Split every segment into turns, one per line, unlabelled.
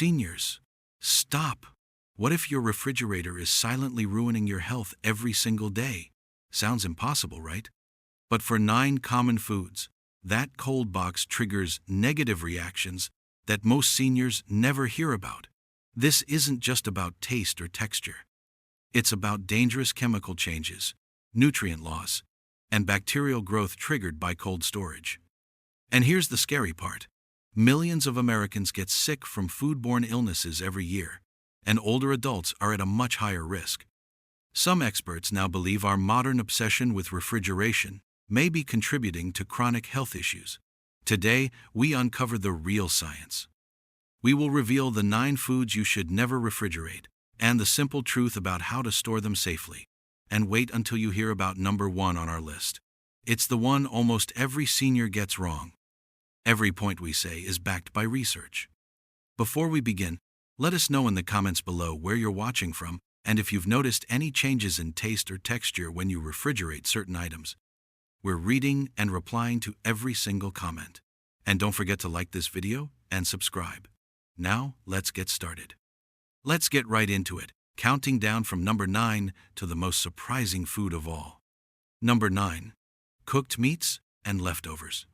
Seniors, stop. What if your refrigerator is silently ruining your health every single day? Sounds impossible, right? But for 9 common foods, that cold box triggers negative reactions that most seniors never hear about. This isn't just about taste or texture. It's about dangerous chemical changes, nutrient loss, and bacterial growth triggered by cold storage. And here's the scary part. Millions of Americans get sick from foodborne illnesses every year, and older adults are at a much higher risk. Some experts now believe our modern obsession with refrigeration may be contributing to chronic health issues. Today, we uncover the real science. We will reveal the 9 foods you should never refrigerate, and the simple truth about how to store them safely. And wait until you hear about number 1 on our list. It's the one almost every senior gets wrong. Every point we say is backed by research. Before we begin, let us know in the comments below where you're watching from and if you've noticed any changes in taste or texture when you refrigerate certain items. We're reading and replying to every single comment. And don't forget to like this video and subscribe. Now, let's get started. Let's get right into it, counting down from number 9 to the most surprising food of all. Number 9. Cooked meats and leftovers.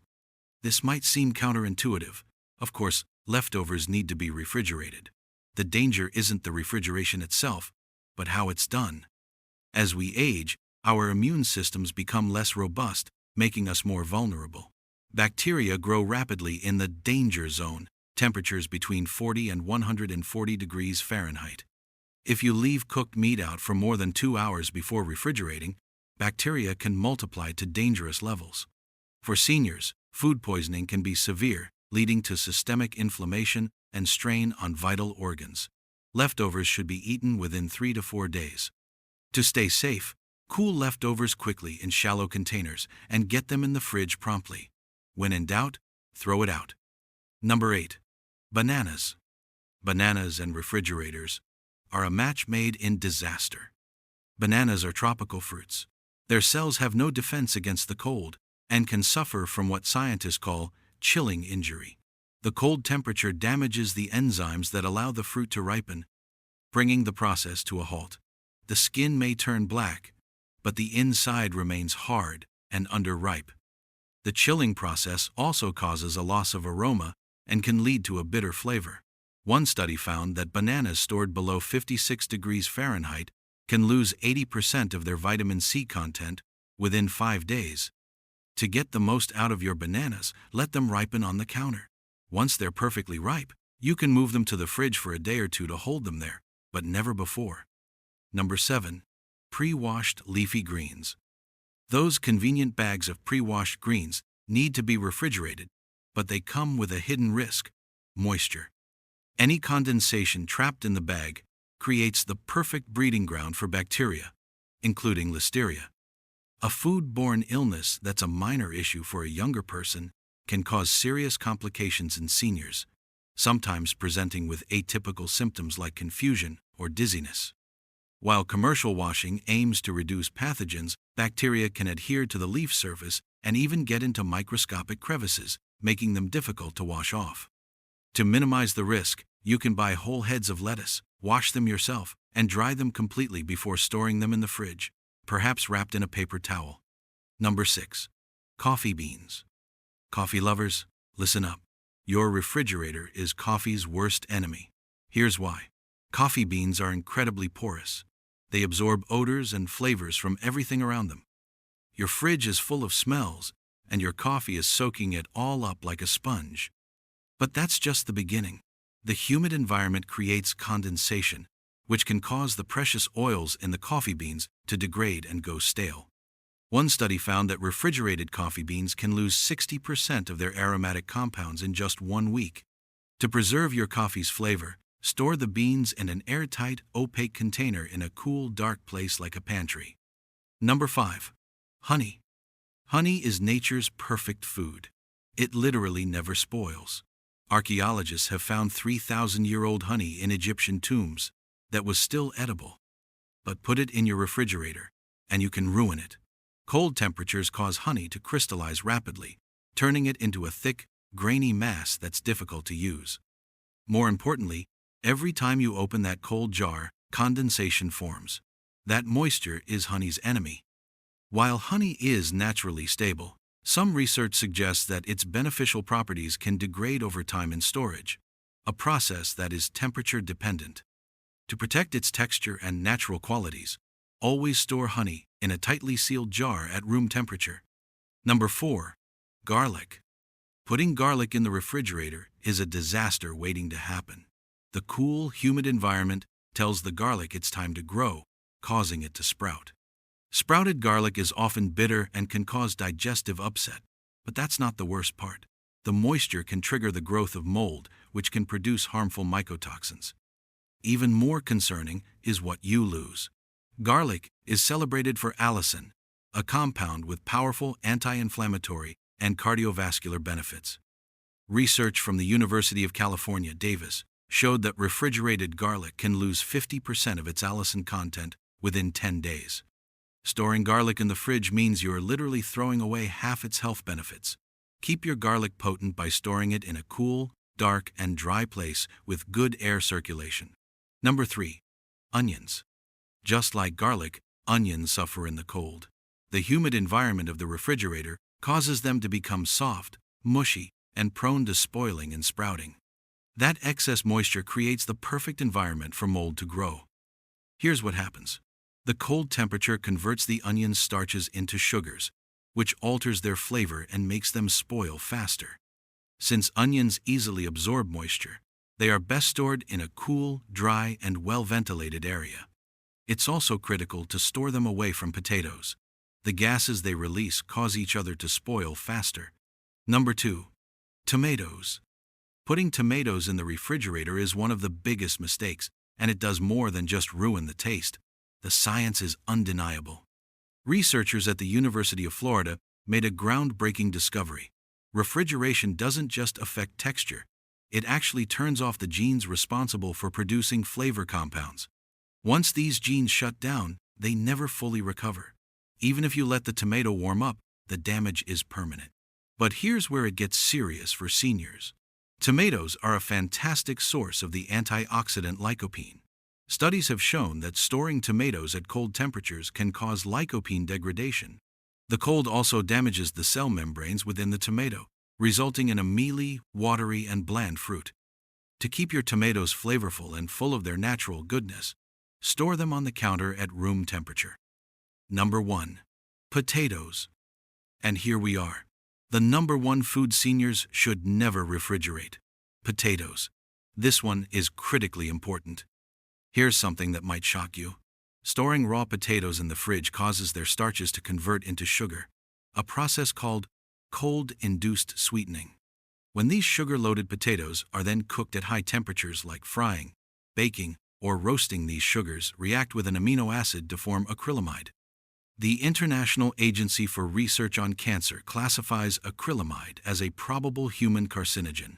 This might seem counterintuitive. Of course, leftovers need to be refrigerated. The danger isn't the refrigeration itself, but how it's done. As we age, our immune systems become less robust, making us more vulnerable. Bacteria grow rapidly in the danger zone, temperatures between 40 and 140 degrees Fahrenheit. If you leave cooked meat out for more than 2 hours before refrigerating, bacteria can multiply to dangerous levels. For seniors, food poisoning can be severe, leading to systemic inflammation and strain on vital organs. Leftovers should be eaten within 3 to 4 days. To stay safe, cool leftovers quickly in shallow containers and get them in the fridge promptly. When in doubt, throw it out. Number 8. Bananas. Bananas and refrigerators are a match made in disaster. Bananas are tropical fruits. Their cells have no defense against the cold and can suffer from what scientists call chilling injury. The cold temperature damages the enzymes that allow the fruit to ripen, bringing the process to a halt. The skin may turn black, but the inside remains hard and underripe. The chilling process also causes a loss of aroma and can lead to a bitter flavor. One study found that bananas stored below 56 degrees Fahrenheit can lose 80% of their vitamin C content within 5 days. To get the most out of your bananas, let them ripen on the counter. Once they're perfectly ripe, you can move them to the fridge for a day or 2 to hold them there, but never before. Number 7. Pre-washed leafy greens. Those convenient bags of pre-washed greens need to be refrigerated, but they come with a hidden risk: moisture. Any condensation trapped in the bag creates the perfect breeding ground for bacteria, including listeria. A food-borne illness that's a minor issue for a younger person can cause serious complications in seniors, sometimes presenting with atypical symptoms like confusion or dizziness. While commercial washing aims to reduce pathogens, bacteria can adhere to the leaf surface and even get into microscopic crevices, making them difficult to wash off. To minimize the risk, you can buy whole heads of lettuce, wash them yourself, and dry them completely before storing them in the fridge, perhaps wrapped in a paper towel. Number 6. Coffee beans. Coffee lovers, listen up. Your refrigerator is coffee's worst enemy. Here's why. Coffee beans are incredibly porous. They absorb odors and flavors from everything around them. Your fridge is full of smells, and your coffee is soaking it all up like a sponge. But that's just the beginning. The humid environment creates condensation, which can cause the precious oils in the coffee beans to degrade and go stale. One study found that refrigerated coffee beans can lose 60% of their aromatic compounds in just 1 week. To preserve your coffee's flavor, store the beans in an airtight, opaque container in a cool, dark place like a pantry. Number 5. Honey. Honey is nature's perfect food. It literally never spoils. Archaeologists have found 3,000-year-old honey in Egyptian tombs that was still edible. But put it in your refrigerator, and you can ruin it. Cold temperatures cause honey to crystallize rapidly, turning it into a thick, grainy mass that's difficult to use. More importantly, Every time you open that cold jar, condensation forms. That moisture is honey's enemy. While honey is naturally stable, some research suggests that its beneficial properties can degrade over time in storage, a process that is temperature dependent. To protect its texture and natural qualities, always store honey in a tightly sealed jar at room temperature. Number 4. Garlic. Putting garlic in the refrigerator is a disaster waiting to happen. The cool, humid environment tells the garlic it's time to grow, causing it to sprout. Sprouted garlic is often bitter and can cause digestive upset, but that's not the worst part. The moisture can trigger the growth of mold, which can produce harmful mycotoxins. Even more concerning is what you lose. Garlic is celebrated for allicin, a compound with powerful anti-inflammatory and cardiovascular benefits. Research from the University of California, Davis, showed that refrigerated garlic can lose 50% of its allicin content within 10 days. Storing garlic in the fridge means you're literally throwing away half its health benefits. Keep your garlic potent by storing it in a cool, dark, and dry place with good air circulation. Number 3. Onions. Just like garlic, onions suffer in the cold. The humid environment of the refrigerator causes them to become soft, mushy, and prone to spoiling and sprouting. That excess moisture creates the perfect environment for mold to grow. Here's what happens. The cold temperature converts the onion's starches into sugars, which alters their flavor and makes them spoil faster. Since onions easily absorb moisture, they are best stored in a cool, dry, and well-ventilated area. It's also critical to store them away from potatoes. The gases they release cause each other to spoil faster. Number 2. Tomatoes. Putting tomatoes in the refrigerator is one of the biggest mistakes, and it does more than just ruin the taste. The science is undeniable. Researchers at the University of Florida made a groundbreaking discovery. Refrigeration doesn't just affect texture, it actually turns off the genes responsible for producing flavor compounds. Once these genes shut down, they never fully recover. Even if you let the tomato warm up, the damage is permanent. But here's where it gets serious for seniors. Tomatoes are a fantastic source of the antioxidant lycopene. Studies have shown that storing tomatoes at cold temperatures can cause lycopene degradation. The cold also damages the cell membranes within the tomato, resulting in a mealy, watery, and bland fruit. To keep your tomatoes flavorful and full of their natural goodness, store them on the counter at room temperature. Number 1. Potatoes. And here we are. The number 1 food seniors should never refrigerate. Potatoes. This one is critically important. Here's something that might shock you. Storing raw potatoes in the fridge causes their starches to convert into sugar, a process called cold-induced sweetening. When these sugar-loaded potatoes are then cooked at high temperatures like frying, baking, or roasting, these sugars react with an amino acid to form acrylamide. The International Agency for Research on Cancer classifies acrylamide as a probable human carcinogen,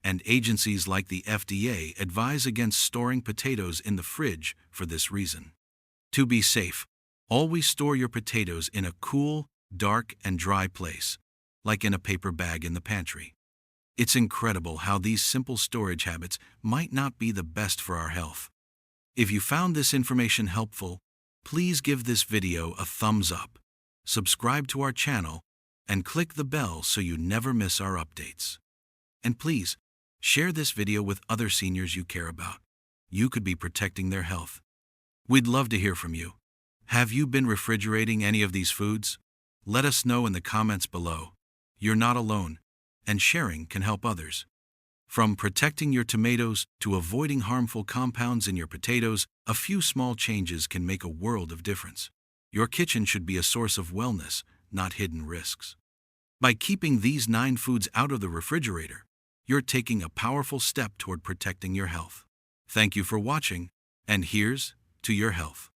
and agencies like the FDA advise against storing potatoes in the fridge for this reason. To be safe, always store your potatoes in a cool, dark, and dry place, like in a paper bag in the pantry. It's incredible how these simple storage habits might not be the best for our health. If you found this information helpful, please give this video a thumbs up, subscribe to our channel, and click the bell so you never miss our updates. And please, share this video with other seniors you care about. You could be protecting their health. We'd love to hear from you. Have you been refrigerating any of these foods? Let us know in the comments below. You're not alone, and sharing can help others. From protecting your tomatoes to avoiding harmful compounds in your potatoes, a few small changes can make a world of difference. Your kitchen should be a source of wellness, not hidden risks. By keeping these 9 foods out of the refrigerator, you're taking a powerful step toward protecting your health. Thank you for watching, and here's to your health.